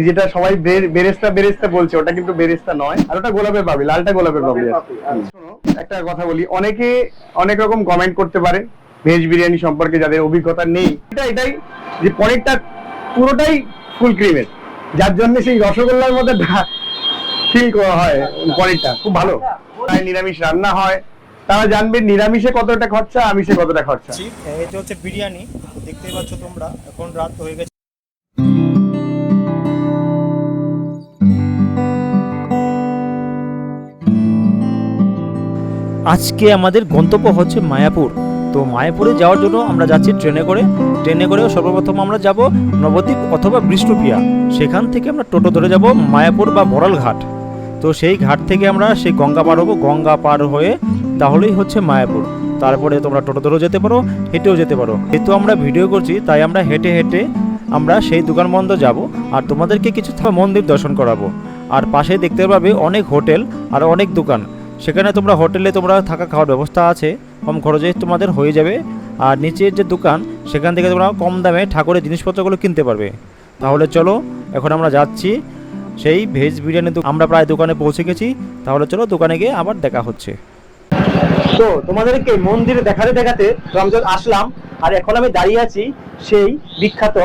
যেটা সবাই বেরেস্তা বেরেস্তা বলছে, ওটা কিন্তু বেরেস্তা নয়, আর ওটা গোলাপের পাপড়ি, লালটা গোলাপের পাপড়ি। শোনো, একটা কথা বলি, অনেকে অনেক রকম কমেন্ট করতে পারে ভেজ বিরিয়ানি সম্পর্কে যাদের অভিজ্ঞতা নেই। এটাই যে পনিরটা পুরোটাই ফুল ক্রিমের, যার জন্য সেই রসগোল্লার মধ্যে ফিল করা হয়। পনিরটা খুব ভালো। তাই নিরামিষ রান্না হয়, তারা জানবে নিরামিষে কতটা খরচা, আমিষে কতটা খরচা। এটা হচ্ছে বিরিয়ানি, দেখতেই পাচ্ছ তোমরা। এখন রাত হয়ে গেছে। আজকে আমাদের গন্তব্য হচ্ছে মায়াপুর। তো মায়াপুরে যাওয়ার জন্য আমরা যাচ্ছি ট্রেনে করে সর্বপ্রথম আমরা যাব নবদ্বীপ অথবা বিষ্ণুপ্রিয়া। সেখান থেকে আমরা টোটো ধরে যাব মায়াপুর বা বড়াল ঘাট। তো সেই ঘাট থেকে আমরা সেই গঙ্গা পার হবো, গঙ্গা পার হয়ে তাহলেই হচ্ছে মায়াপুর। তারপরে তোমরা টোটো ধরেও যেতে পারো, হেঁটেও যেতে পারো। যেহেতু আমরা ভিডিও করছি তাই আমরা হেঁটে হেঁটে আমরা সেই দোকান বন্ধ যাব, আর তোমাদেরকে কিছু মন্দির দর্শন করাবো। আর পাশে দেখতে পাবে অনেক হোটেল আর অনেক দোকান। সেখানে তোমরা হোটেলে তোমরা থাকা খাওয়ার ব্যবস্থা আছে, কম খরচে তোমাদের হয়ে যাবে। আর নিচের যে দোকান, সেখান থেকে তোমরা কম দামে ঠাকুরের জিনিসপত্রগুলো কিনতে পারবে। তাহলে চলো, এখন আমরা যাচ্ছি সেই ভেজ বিরিয়ানি। আমরা প্রায় দোকানে পৌঁছে গেছি। তাহলে চলো, দোকানে গিয়ে আবার দেখা হচ্ছে। তো তোমাদেরকে মন্দিরে দেখাতে দেখাতে রমজান আসলাম, আর এখন আমি দাঁড়িয়ে আছি সেই বিখ্যাত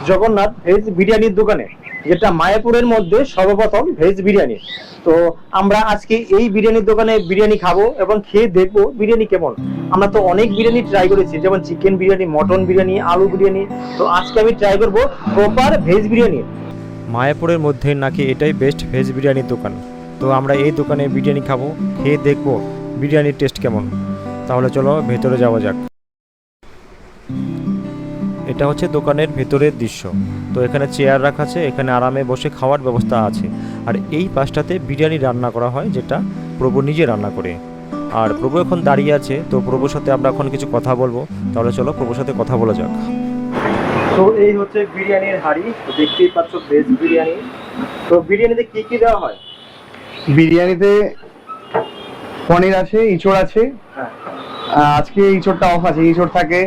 জগন্নাথ ভেজ বিরিয়ানির দোকানে, যেটা মায়াপুরের মধ্যে সর্বপ্রথম ভেজ বিরিয়ানি। তো আমরা আজকে এই বিরিয়ানির দোকানে বিরিয়ানি খাবো এবং খেয়ে দেখবো বিরিয়ানি কেমন। আমরা তো অনেক বিরিয়ানি ট্রাই করেছি, যেমন চিকেন বিরিয়ানি, মটন বিরিয়ানি, আলু বিরিয়ানি। তো আজকে আমি ট্রাই করবো প্রপার ভেজ বিরিয়ানি। মায়াপুরের মধ্যে নাকি এটাই বেস্ট ভেজ বিরিয়ানির দোকান। তো আমরা এই দোকানে বিরিয়ানি খাবো, খেয়ে দেখবো বিরিয়ানির টেস্ট কেমন। তাহলে চলো ভেতরে যাওয়া যাক। এটা হচ্ছে দোকানের ভেতরের দৃশ্য। তো এখানে চেয়ার রাখা আছে, এখানে আরামে বসে খাওয়ার ব্যবস্থা আছে। আর এই পাশটাতে বিরিয়ানি রান্না করা হয়, যেটা প্রভু নিজে রান্না করে। আর প্রভু এখন দাঁড়িয়ে আছে, তো প্রভুর সাথে আমরা এখন কিছু কথা বলবো। তাহলে চলো প্রভুর সাথে কথা বলা যাক। তো এই হচ্ছে বিরিয়ানির হাঁড়ি, দেখতেই পাচ্ছ ভেজ বিরিয়ানি। তো বিরিয়ানিতে কি কি দেওয়া হয়? বিরিয়ানিতে পনির আছে, ইঁচড় আছে। হ্যাঁ। আজকে ইঁচড়টা অফ আছে। ইঁচড় থাকে,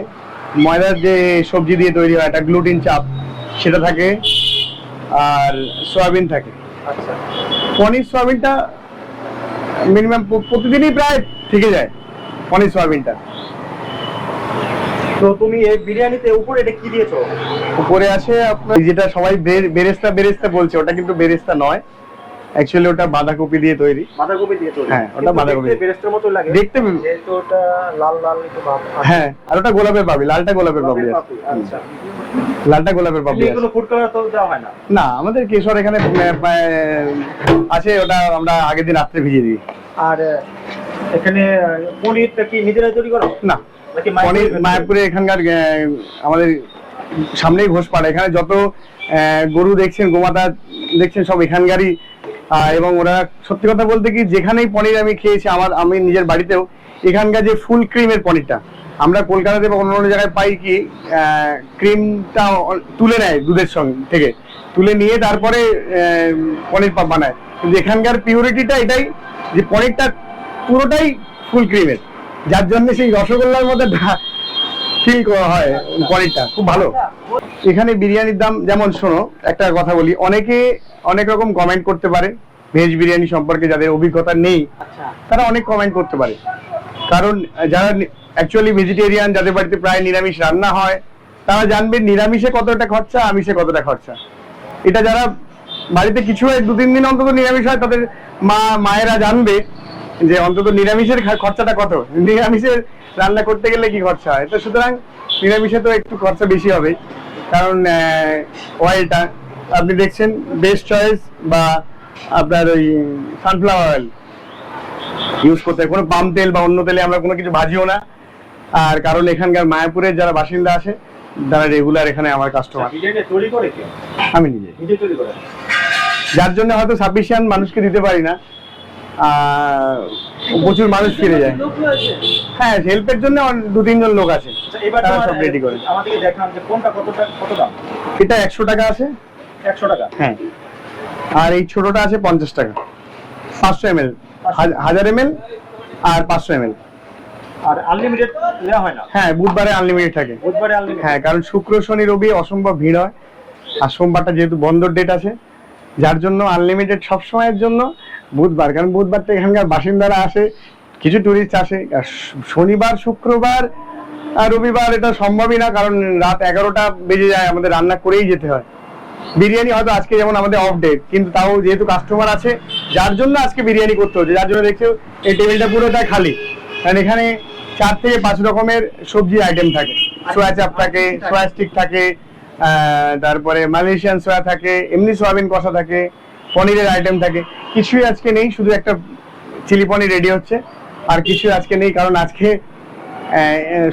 ময়দার যে সবজি দিয়ে তৈরি হয়, একটা গ্লুটিন চাপ, সেটা থাকে, আর সয়াবিন থাকে। আচ্ছা। পনির সয়াবিনটা মিনিমাম প্রতিদিনই প্রায় থেকে যায়, পনির সয়াবিনটা। তো তুমি এই বিরিয়ানিতে উপরে এটা কি দিয়েছো? উপরে আছে আপনার যেটা সবাই বেরেস্তা বেরেস্তা বলছে, ওটা কিন্তু বেরেস্তা নয়, অ্যাকচুয়ালি ওটা বাঁধাকপি দিয়ে তৈরি। বাঁধাকপি দিয়ে তৈরি? হ্যাঁ, ওটা বাঁধাকপি। বেরেস্তার মতো লাগে দেখতে, যেহেতু ওটা লাল লাল একটু ভাব আছে। হ্যাঁ, আর ওটা গোলাপের পাপড়ি, লালটা গোলাপের পাপড়ি আছে। আচ্ছা। লালটা গোলাপের পাপড়ি আছে। কোনো ফুড কালার তো দেওয়া হয় না? না, আমাদের কেশর এখানে আছে, ওটা আমরা আগের দিন রাত্রে ভিজিয়ে দিই। আর এখানে পনিরটা কি নিজেরা তৈরি করো? না, পনির মায়াপুরে এখানকার আমাদের সামনেই ঘোষপাড়া, এখানে যত গরু দেখছেন, গোমাতা দেখছেন, সব এখানকারই। এবং ওরা সত্যি কথা বলতে কি, যেখানেই পনির আমি খেয়েছি, আমি নিজের বাড়িতেও, এখানকার যে ফুল ক্রিমের পনিরটা, আমরা কলকাতাতে বা অন্য অন্য জায়গায় পাই কি ক্রিমটা তুলে নেয় দুধের সঙ্গে থেকে, তুলে নিয়ে তারপরে পনির বানায়। কিন্তু এখানকার পিউরিটিটা এটাই যে পনিরটা পুরোটাই ফুল ক্রিমের, যার জন্য সেই রসগোল্লার মধ্যে ফিল করা হয়। পনিরটা খুব ভালো। এখানে বিরিয়ানির দাম যেমন, শোনো একটা কথা বলি, অনেকে অনেক রকম কমেন্ট করতে পারে ভেজ বিরিয়ানি সম্পর্কে যাদের অভিজ্ঞতা নেই, তারা অনেক কমেন্ট করতে পারে। কারণ যারা অ্যাকচুয়ালি ভেজিটেরিয়ান, যাদের বাড়িতে প্রায় নিরামিষ রান্না হয়, তারা জানবে নিরামিষে কতটা খরচা, আমিষে কতটা খরচা। এটা যারা বাড়িতে কিছু 2-3 দিন অন্তত নিরামিষ হয়, তাদের মায়েরা জানবে যে অন্তত নিরামিষের খরচাটা কত, নিরামিষের রান্না করতে গেলে কি খরচা হয়। তো সুতরাং নিরামিষে তো একটু খরচা বেশি হবে, কারণ অয়েলটা আপনি দেখছেন বেস্ট চয়েস বা আপনার ওই সানফ্লাওয়ার অয়েল ইউজ করতে হয়, কোনো পাম তেল বা অন্য তেলে আমরা কোনো কিছু ভাজিও না। আর কারণ এখানকার মায়াপুরের যারা বাসিন্দা আছে, যারা রেগুলার এখানে আমার কাস্টমার। বিরিয়ানি তৈরি করে কে? আমি নিজে তৈরি করে, যার জন্য হয়তো সাফিসিয়েন্ট মানুষকে দিতে পারি না, প্রচুর মানুষ ফিরে যায়। হ্যাঁ, হেল্পের জন্য 2-3 জন লোক আছে, তারা সব রেডি করে। আমাদেরকে দেখান যে কোনটা কত দাম। এটা 100 টাকা আছে। 100 টাকা? হ্যাঁ। আর এই ছোটটা আছে 50 টাকা, 500 ml, 1000 ml আর 500 ml। আর আনলিমিটেড দেওয়া হয় না? হ্যাঁ, বুধবারে আনলিমিটেড থাকে। বুধবারে আনলিমিটেড? হ্যাঁ, কারণ শুক্র শনি রবি অসম্ভব ভিড় হয়, আর সোমবারটা যেহেতু বন্ধর ডেট আছে, যার জন্য আনলিমিটেড সব সময়ের জন্য বুধবার, কারণ বুধবারটা এখানকার বাসিন্দারা আসে, কিছু টুরিস্ট আসে। আর শনিবার, শুক্রবার আর রবিবার এটা সম্ভবই না, কারণ রাত 11টা বেজে যায়, আমাদের রান্না করেই যেতে হয়। বিরিয়ানি হয়তো আজকে যেমন আমাদের অফ ডে, কিন্তু তাও যেহেতু কাস্টমার আছে যার জন্য আজকে বিরিয়ানি করতে হচ্ছে, যার জন্য দেখছো এই টেবিলটা পুরোটা খালি। কারণ এখানে 4 থেকে 5 রকমের সবজি আইটেম থাকে, সোয়া চাপ থাকে, সোয়া স্টিক থাকে, তারপরে মালয়েশিয়ান সোয়া থাকে, এমনি সোয়াবিন কষা থাকে, পনিরের আইটেম থাকে। কিছুই আজকে নেই, শুধু একটা চিলি পনির রেডি হচ্ছে, আর কিছু আজকে নেই, কারণ আজকে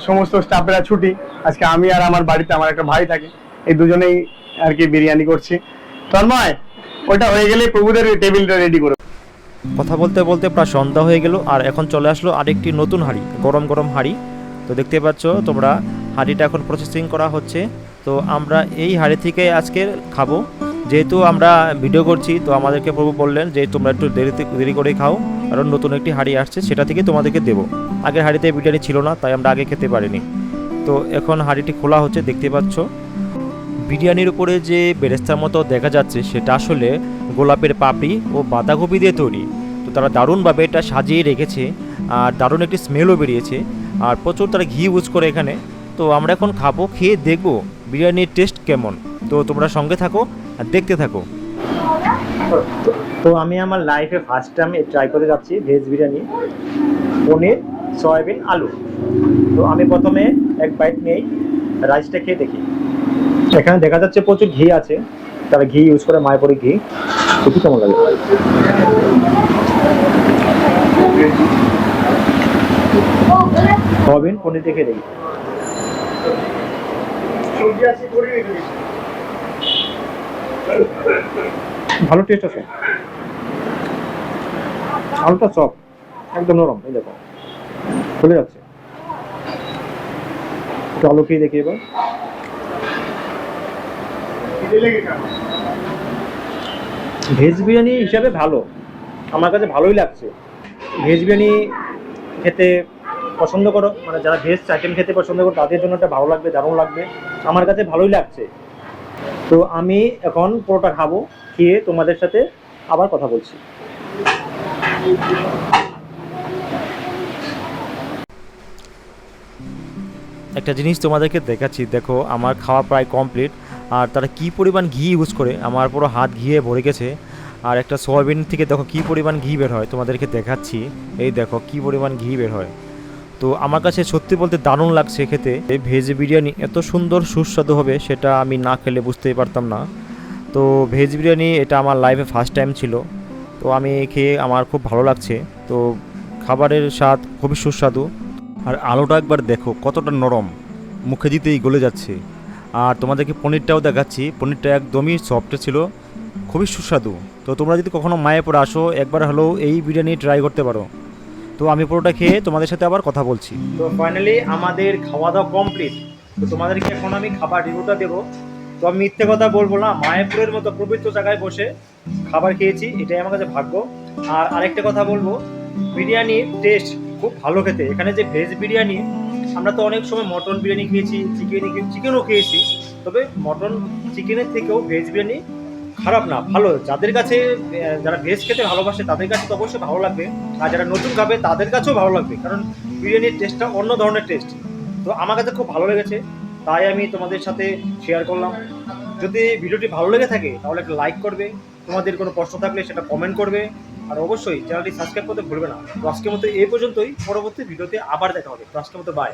সমস্ত স্টাফেরা ছুটি। আজকে আমি আর আমার বাড়িতে আমার একটা ভাই থাকে, এই দুজনেই আর কি বিরিয়ানি করছি। তন্ময়, ওটা হয়ে গেলে প্রভুদের টেবিলটা রেডি করে। কথা বলতে বলতে প্রায় সন্ধ্যা হয়ে গেল, আর এখন চলে আসলো আরেকটি নতুন হাঁড়ি, গরম গরম হাঁড়ি। তো দেখতে পাচ্ছ তোমরা, হাঁড়িটা এখন প্রসেসিং করা হচ্ছে। তো আমরা এই হাঁড়ি থেকে আজকে খাবো। যেহেতু আমরা ভিডিও করছি, তো আমাদেরকে প্রভু বললেন যে তোমরা একটু দেরি করে খাও, কারণ নতুন একটি হাঁড়ি আসছে, সেটা থেকে তোমাদেরকে দেবো। আগের হাঁড়িতে বিরিয়ানি ছিল না, তাই আমরা আগে খেতে পারিনি। তো এখন হাঁড়িটি খোলা হচ্ছে, দেখতে পাচ্ছ। বিরিয়ানির উপরে যে বেরেস্তার মতো দেখা যাচ্ছে, সেটা আসলে গোলাপের পাপড়ি ও বাঁধাকপি দিয়ে তৈরি। তো তারা দারুণভাবে এটা সাজিয়ে রেখেছে, আর দারুণ একটি স্মেলও বেরিয়েছে, আর প্রচুর তারা ঘি ইউজ করে এখানে। তো আমরা এখন খাবো, খেয়ে দেখবো বিরিয়ানির টেস্ট কেমন। তো তোমরা সঙ্গে থাকো আর দেখতে থাকো। তো আমি আমার লাইফে ফার্স্ট টাইম ট্রাই করে যাচ্ছি ভেজ বিরিয়ানি, পনির, সয়াবিন, আলু। তো আমি প্রথমে এক বাইট নেই, রাইসটা খেয়ে দেখি। এখানে দেখা যাচ্ছে প্রচুর ঘি আছে, তারা ঘি ইউজ করে, মায়াপুরি ঘি। দেখি কেমন লাগে। সয়াবিন, পনির দেখে দেখি। ভালো টেস্ট আছে, আলুটা সফট, একদম নরম। এই দেখো চলে যাচ্ছে। একটু আলু খেয়ে দেখি এবার। ভেজ বিরিয়ানি হিসাবে ভালো, আমার কাছে ভালোই লাগছে। ভেজ বিরিয়ানি খেতে পছন্দ করো, মানে যারা ভেজ আইটেম খেতে পছন্দ করো তাদের জন্য এটা ভালো লাগবে, দারুণ লাগবে। আমার কাছে ভালোই লাগছে। তো আমি এখন পুরোটা খাবো, খেয়ে তোমাদের সাথে আবার কথা বলছি। একটা জিনিস তোমাদেরকে দেখাচ্ছি, দেখো আমার খাওয়া প্রায় কমপ্লিট, আর তারা কী পরিমাণ ঘি ইউজ করে, আমার পুরো হাত ঘিয়ে ভরে গেছে। আর একটা সয়াবিন থেকে দেখো কী পরিমাণ ঘি বের হয়, তোমাদেরকে দেখাচ্ছি। এই দেখো কী পরিমাণ ঘি বের হয়। তো আমার কাছে সত্যি বলতে দারুণ লাগছে খেতে। এই ভেজ বিরিয়ানি এত সুন্দর সুস্বাদু হবে সেটা আমি না খেলে বুঝতেই পারতাম না। তো ভেজ বিরিয়ানি এটা আমার লাইফে ফার্স্ট টাইম ছিল। তো আমি খেয়ে আমার খুব ভালো লাগছে। তো খাবারের স্বাদ খুবই সুস্বাদু। আর আলুটা একবার দেখো কতটা নরম, মুখে দিতেই গলে যাচ্ছে। আর তোমাদেরকে পনিরটাও দেখাচ্ছি, পনিরটা একদমই সফট ছিল, খুবই সুস্বাদু। তো তোমরা যদি কখনো মায়াপুর আসো, একবার হলেও এই বিরিয়ানি ট্রাই করতে পারো। তো আমি পুরোটা খেয়ে তোমাদের সাথে আবার কথা বলছি। তো ফাইনালি আমাদের খাওয়া দাওয়া কমপ্লিট। তো তোমাদেরকে এখন আমি খাবার রিভিউটা দেবো। তো আমি মিথ্যে কথা বলবো না, মায়াপুরের মতো পবিত্র জায়গায় বসে খাবার খেয়েছি, এটাই আমার কাছে ভাগ্য। আর আরেকটা কথা বলবো, বিরিয়ানির টেস্ট খুব ভালো খেতে। এখানে যে ভেজ বিরিয়ানি, আমরা তো অনেক সময় মটন বিরিয়ানি খেয়েছি, চিকেনও খেয়েছি, তবে মটন চিকেনের থেকেও ভেজ বিরিয়ানি খারাপ না, ভালো। যাদের কাছে যারা ভেজ খেতে ভালোবাসে তাদের কাছে তো অবশ্যই ভালো লাগবে, আর যারা নতুন খাবে তাদের কাছেও ভালো লাগবে, কারণ বিরিয়ানির টেস্টটা অন্য ধরনের টেস্ট। তো আমার কাছে খুব ভালো লেগেছে, তাই আমি তোমাদের সাথে শেয়ার করলাম। যদি ভিডিওটি ভালো লেগে থাকে তাহলে একটা লাইক করবে, তোমাদের কোনো প্রশ্ন থাকলে সেটা কমেন্ট করবে, আর অবশ্যই চ্যানেলটি সাবস্ক্রাইব করতে ভুলবে না। তো আজকের মতো এই পর্যন্তই, পরবর্তী ভিডিওতে আবার দেখা হবে। তো আজকের মতো বাই।